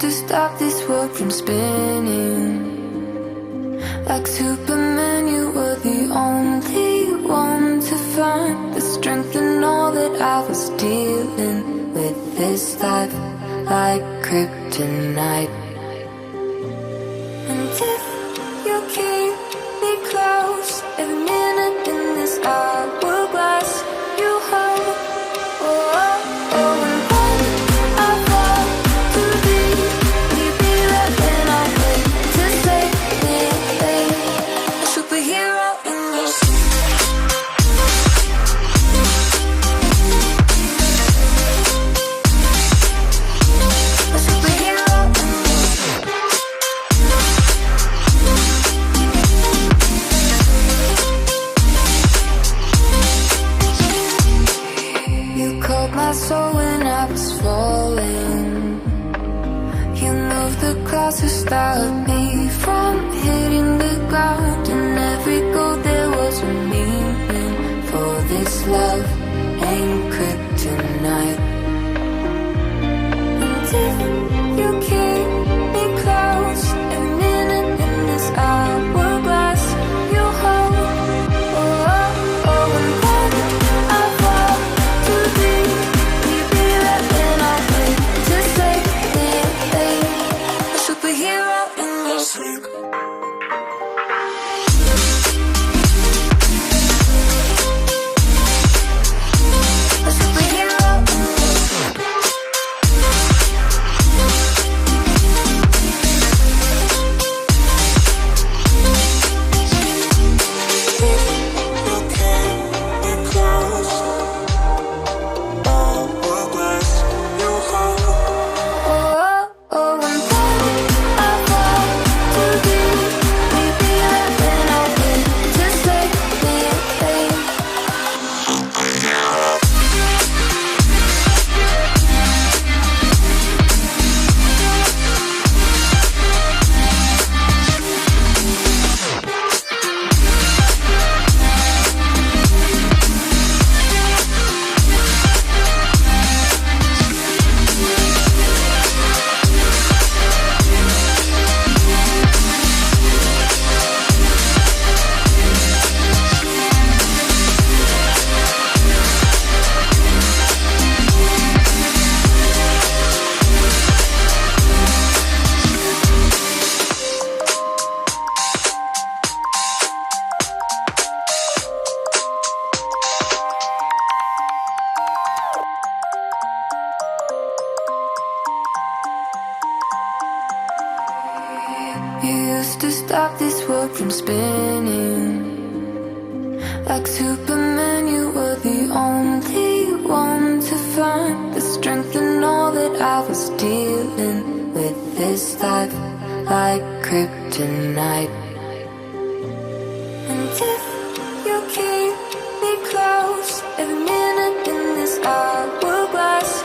used to stop this world from spinning. Like Superman, you were the only one to find the strength in all that I was dealing with this life, like kryptonite. And if you keep me close, every minute in this hourglass you hold. Oh, oh, oh, and when I fall too deep, will you be there when I wait to save me, a superhero in your sleep. A superhero in your sleep. You called my soul when I was falling. You moved the clouds to stop me from hitting the ground. In every goal there was a meaning, for this love ain't kryptonite. And if you keep me close, every minute in this hourglass you hold. Oh, oh, oh, and when I fall too deep, will you be there when I wait to save me, a superhero in your sleep. A superhero in your sleep. Oh, oh, and when I fall too deep, will you be there when I wait to save me, You used to stop this world from spinning. Like Superman, you were the only one to find the strength in all that I was dealing with this life, like kryptonite. And if you keep me close, every minute in this hourglass